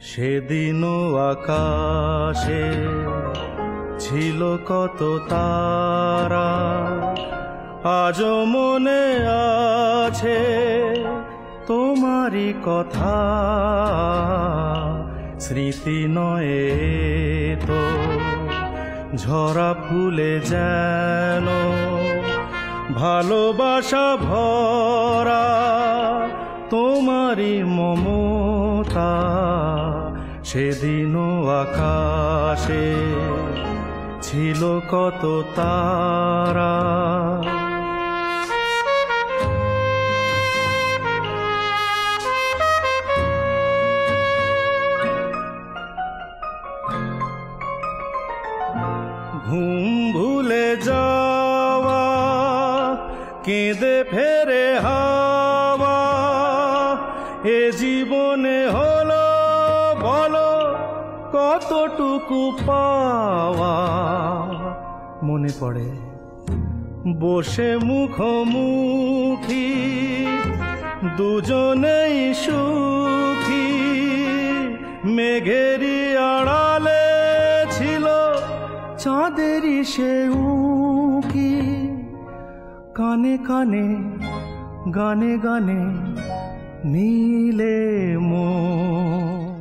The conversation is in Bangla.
সেদিনও আকাশে ছিল কত তারা, আজও মনে আছে তোমারই কথা। স্মৃতি নয় তো ঝরা ফুলে যেন ভালোবাসা ভরা তোমারই মমতা। সেদিনও আকাশে ছিল কত তারা। ঘুম ভুলে যাওয়া কেঁদে ফেরে হাওয়া, এ জীবনে হলো বলো কতটুকু পাওয়া। মনে পড়ে বসে মুখোমুখি দুজনেই সুখী, মেঘেরই আড়ালে ছিল চাঁদেরই সে উঁকি। কানে কানে গানে গানে নীলে মন।